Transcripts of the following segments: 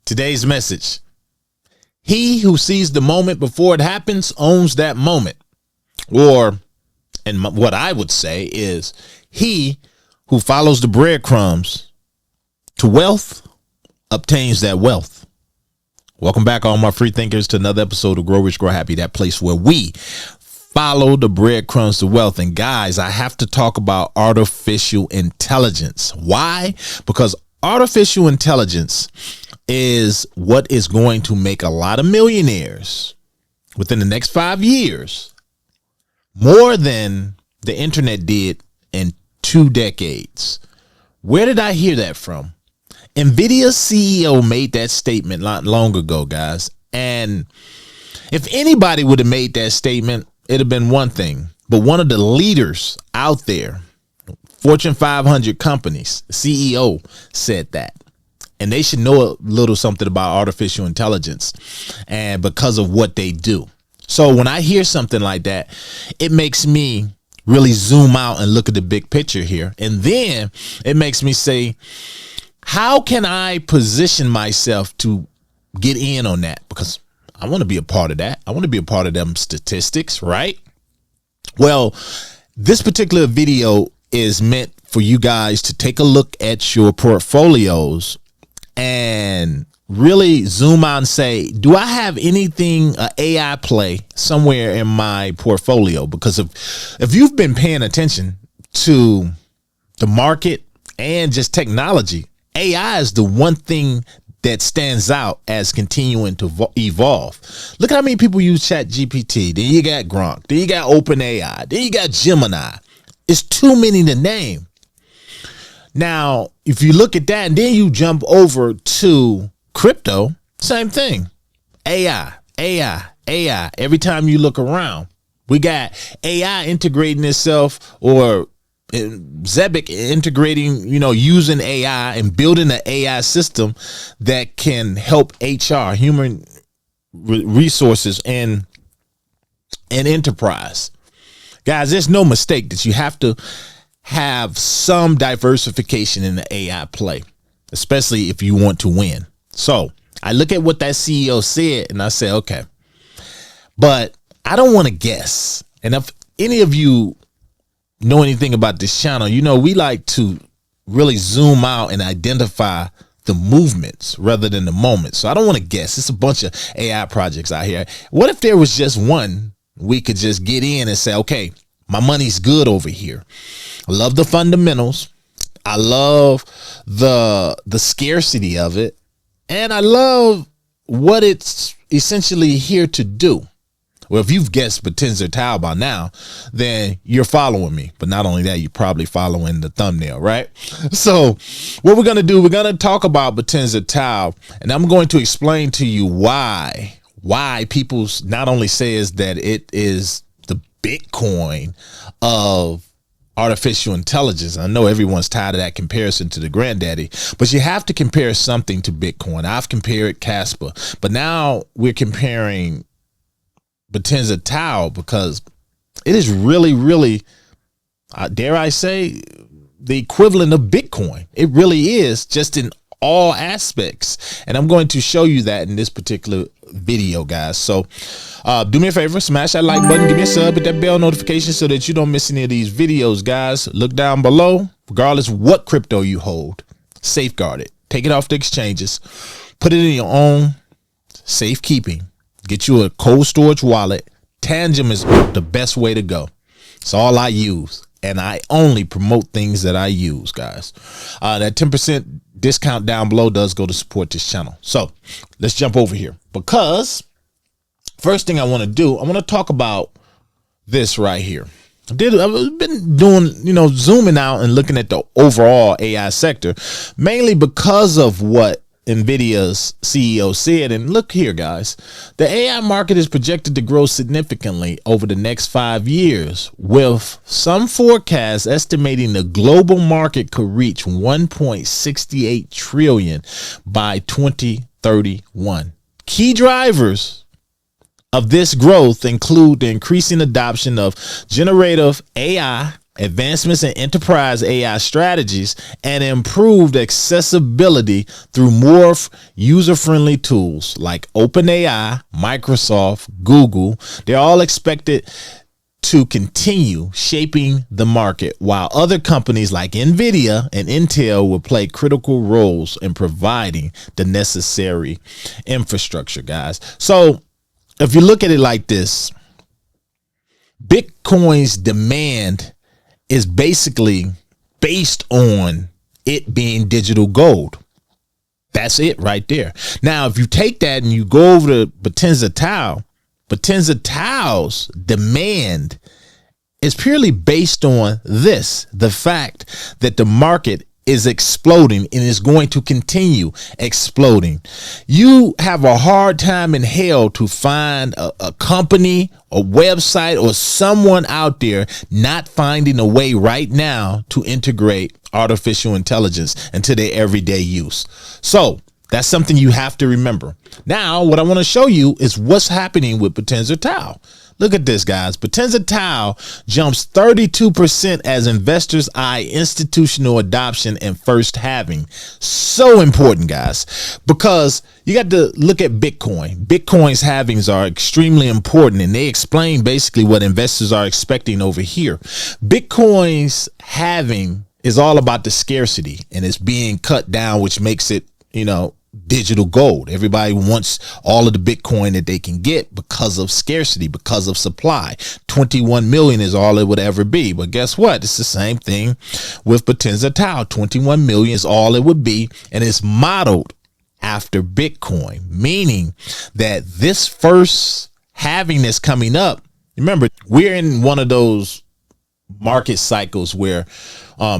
Today's message: he who sees the moment before it happens owns that moment. Or, and what I would say is, he who follows the breadcrumbs to wealth obtains that wealth. Welcome back, all my free thinkers, to another episode of Grow Rich, Grow Happy, that place where we follow the breadcrumbs to wealth. And guys, I have to talk about artificial intelligence. Why? Because artificial intelligence is what is going to make a lot of millionaires within the next 5 years, more than the internet did in 2 decades. Where did I hear that from? NVIDIA's CEO made that statement not long ago, guys. And if anybody would have made that statement, it'd have been one thing. But one of the leaders out there, Fortune 500 companies, CEO, said that. And they should know a little something about artificial intelligence and because of what they do. So when I hear something like that, it makes me really zoom out and look at the big picture here. And then it makes me say, how can I position myself to get in on that? Because I want to be a part of that. I want to be a part of them statistics, right? Well, this particular video is meant for you guys to take a look at your portfolios and really zoom out and say, do I have anything, AI play somewhere in my portfolio? Because if you've been paying attention to the market and just technology, AI is the one thing that stands out as continuing to evolve. Look at how many people use ChatGPT. Then you got Gronk. Then you got OpenAI. Then you got Gemini. It's too many to name. Now, if you look at that and then you jump over to crypto, same thing. AI. Every time you look around, we got AI integrating itself, or Zebic integrating, using AI and building an AI system that can help HR, human resources, and enterprise. Guys, there's no mistake that you have to have some diversification in the AI play, especially if you want to win. So I look at what that CEO said and I say, okay, but I don't want to guess. And if any of you know anything about this channel, we like to really zoom out and identify the movements rather than the moments. So I don't want to guess. It's a bunch of AI projects out here. What if there was just one we could just get in and say, okay, my money's good over here. I love the fundamentals. I love the scarcity of it. And I love what it's essentially here to do. Well, if you've guessed Bittensor TAO by now, then you're following me. But not only that, you're probably following the thumbnail, right? So what we're going to do, we're going to talk about Bittensor TAO, and I'm going to explain to you why people not only says that it is the Bitcoin of artificial intelligence. I know everyone's tired of that comparison to the granddaddy, but you have to compare something to Bitcoin. I've compared Casper, but now we're comparing Bittensor TAO because it is really, really, dare I say, the equivalent of Bitcoin. It really is, just in all aspects. And I'm going to show you that in this particular video, guys. So do me a favor, smash that like button, give me a sub, hit that bell notification so that you don't miss any of these videos, guys. Look down below, regardless of what crypto you hold, safeguard it, take it off the exchanges, put it in your own safekeeping. Get you a cold storage wallet. Tangent is the best way to go. It's all I use. And I only promote things that I use, guys. That 10% discount down below does go to support this channel. So let's jump over here, because first thing I want to do, I want to talk about this right here. I've been doing, zooming out and looking at the overall AI sector, mainly because of what NVIDIA's CEO said. And look here, guys, the AI market is projected to grow significantly over the next 5 years, with some forecasts estimating the global market could reach 1.68 trillion by 2031. Key drivers of this growth include the increasing adoption of generative AI advancements in enterprise AI strategies, and improved accessibility through more user-friendly tools like OpenAI, Microsoft, Google. They're all expected to continue shaping the market, while other companies like Nvidia and Intel will play critical roles in providing the necessary infrastructure, guys. So if you look at it like this, Bitcoin's demand is basically based on it being digital gold. That's it right there. Now, if you take that and you go over to Bittensor TAO, Bittensor TAO's demand is purely based on this, the fact that the market is exploding and is going to continue exploding. You have a hard time in hell to find a company, a website, or someone out there not finding a way right now to integrate artificial intelligence into their everyday use. So that's something you have to remember. Now, what I want to show you is what's happening with Bittensor TAO. Look at this, guys. Bittensor TAO jumps 32% as investors eye institutional adoption and first halving. So important, guys, because you got to look at Bitcoin. Bitcoin's halvings are extremely important, and they explain basically what investors are expecting over here. Bitcoin's halving is all about the scarcity, and it's being cut down, which makes it, digital gold. Everybody wants all of the Bitcoin that they can get because of scarcity, because of supply. 21 million is all it would ever be. But guess what? It's the same thing with Bittensor TAO. 21 million is all it would be, and it's modeled after Bitcoin, meaning that this first halving that's coming up, remember, we're in one of those market cycles where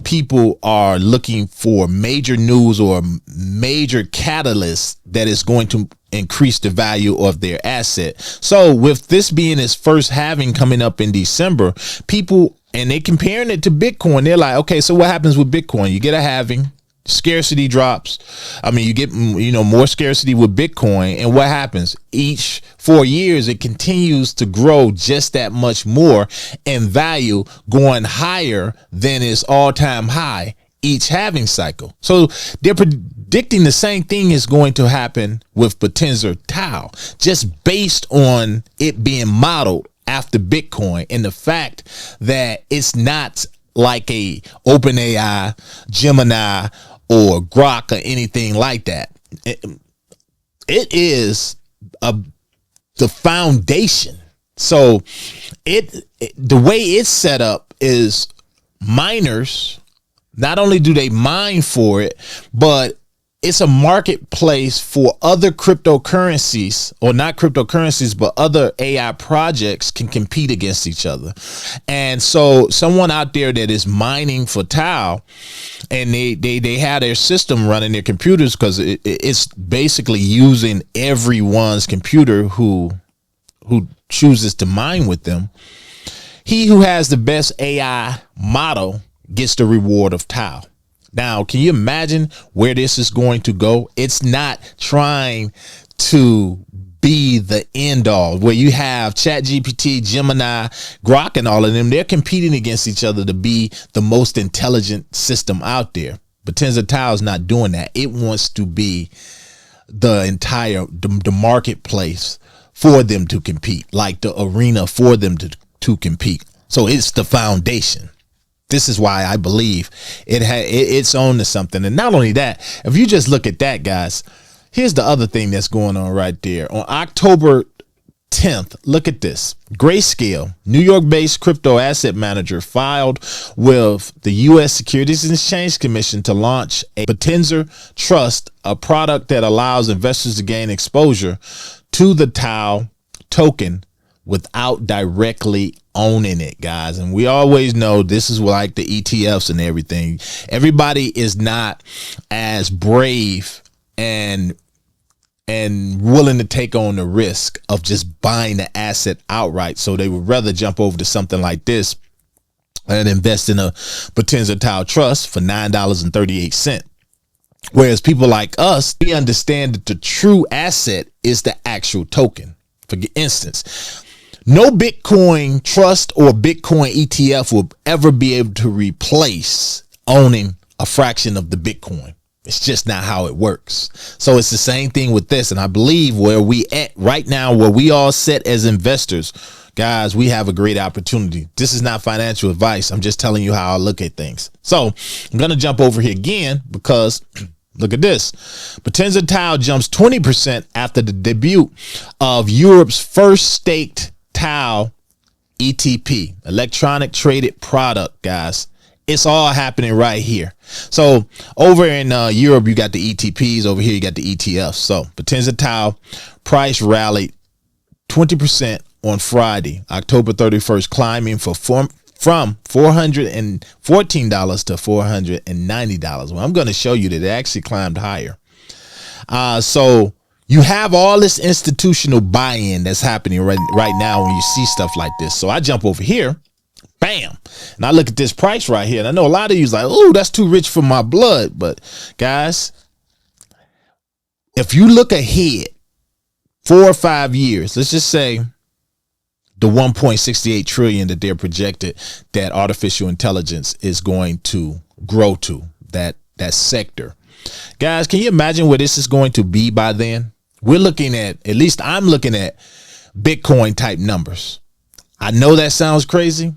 people are looking for major news or major catalyst that is going to increase the value of their asset. So with this being its first halving coming up in December, people, and they comparing it to Bitcoin, they're like, okay, so what happens with Bitcoin? You get a halving, scarcity drops. I mean, you get, more scarcity with Bitcoin. And what happens? Each 4 years, it continues to grow just that much more in value, going higher than its all-time high each halving cycle. So they're predicting the same thing is going to happen with Bittensor TAO, just based on it being modeled after Bitcoin and the fact that it's not like a OpenAI, Gemini, or Grok or anything like that. It is the foundation. So the way it's set up is miners, not only do they mine for it, but it's a marketplace for other cryptocurrencies, or not cryptocurrencies, but other AI projects can compete against each other. And so someone out there that is mining for TAO, and they have their system running their computers, because it's basically using everyone's computer who chooses to mine with them. He who has the best AI model gets the reward of TAO. Now, can you imagine where this is going to go? It's not trying to be the end all, where you have ChatGPT, Gemini, Grok, and all of them. They're competing against each other to be the most intelligent system out there. But Bittensor TAO is not doing that. It wants to be the entire the marketplace for them to compete, like the arena for them to compete. So it's the foundation. This is why I believe it's on to something. And not only that, if you just look at that, guys, here's the other thing that's going on right there. On October 10th, look at this. Grayscale, New York-based crypto asset manager, filed with the U.S. Securities and Exchange Commission to launch a Bittensor Trust, a product that allows investors to gain exposure to the TAO token without directly owning it, guys. And we always know this is like the ETFs and everything. Everybody is not as brave and willing to take on the risk of just buying the asset outright. So they would rather jump over to something like this and invest in a Bittensor TAO Trust for $9.38. Whereas people like us, we understand that the true asset is the actual token. For instance, No Bitcoin trust or Bitcoin ETF will ever be able to replace owning a fraction of the Bitcoin. It's just not how it works. So it's the same thing with this. And I believe where we at right now, where we all sit as investors, guys, we have a great opportunity. This is not financial advice. I'm just telling you how I look at things. So I'm going to jump over here again because look at this. Bittensor TAO jumps 20% after the debut of Europe's first staked TAO ETP, electronic traded product, guys. It's all happening right here. So over in Europe, you got the ETPs. Over here, you got the ETFs. So Bittensor TAO price rallied 20% on Friday, October 31st, climbing from $414 to $490. Well, I'm going to show you that it actually climbed higher. So you have all this institutional buy-in that's happening right now when you see stuff like this. So I jump over here. Bam. And I look at this price right here. And I know a lot of you is like, oh, that's too rich for my blood. But guys, if you look ahead 4 or 5 years, let's just say the 1.68 trillion that they're projected that artificial intelligence is going to grow to, that sector. Guys, can you imagine where this is going to be by then? We're looking at least I'm looking at Bitcoin type numbers. I know that sounds crazy,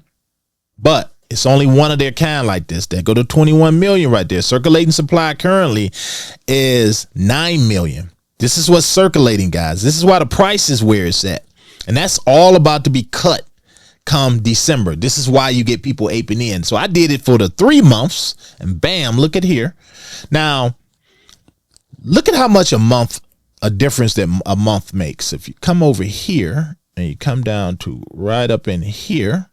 but it's only one of their kind like this. They go to 21 million right there. Circulating supply currently is 9 million. This is what's circulating, guys. This is why the price is where it's at. And that's all about to be cut come December. This is why you get people aping in. So I did it for the 3 months and bam, look at here. Now, look at how much a difference that a month makes. If you come over here and you come down to right up in here,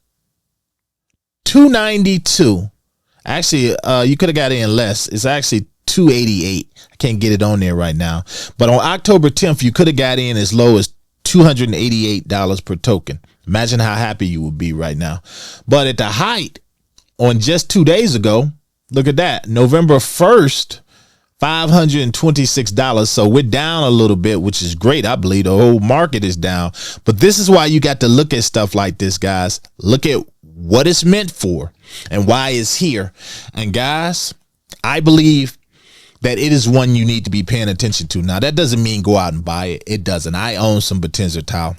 292. Actually, you could have got in less. It's actually 288. I can't get it on there right now. But on October 10th, you could have got in as low as $288 per token. Imagine how happy you would be right now. But at the height on just 2 days ago, look at that. November 1st, $526. So we're down a little bit, which is great. I believe the whole market is down. But this is why you got to look at stuff like this, guys. Look at what it's meant for and why it's here. And guys, I believe that it is one you need to be paying attention to. Now, that doesn't mean go out and buy it. It doesn't. I own some Bittensor TAO.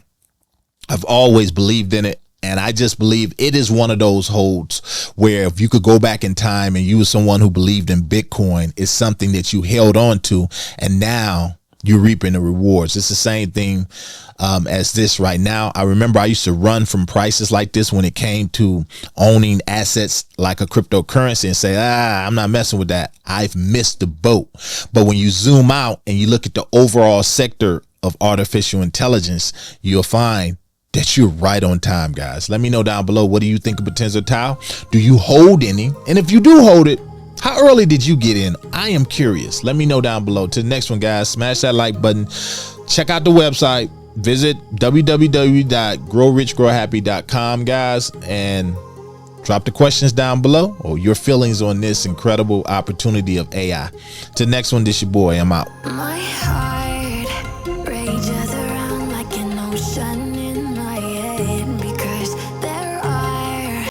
I've always believed in it. And I just believe it is one of those holds where if you could go back in time and you were someone who believed in Bitcoin, it's something that you held on to. And now you're reaping the rewards. It's the same thing as this right now. I remember I used to run from prices like this when it came to owning assets like a cryptocurrency and say, I'm not messing with that. I've missed the boat. But when you zoom out and you look at the overall sector of artificial intelligence, you'll find that you're right on time, guys. Let me know down below. What do you think of Bittensor TAO? Do you hold any? And if you do hold it, how early did you get in? I am curious. Let me know down below. To the next one, guys, smash that like button. Check out the website. Visit www.growrichgrowhappy.com, guys, and drop the questions down below or your feelings on this incredible opportunity of AI. To the next one, this your boy. I'm out. My heart.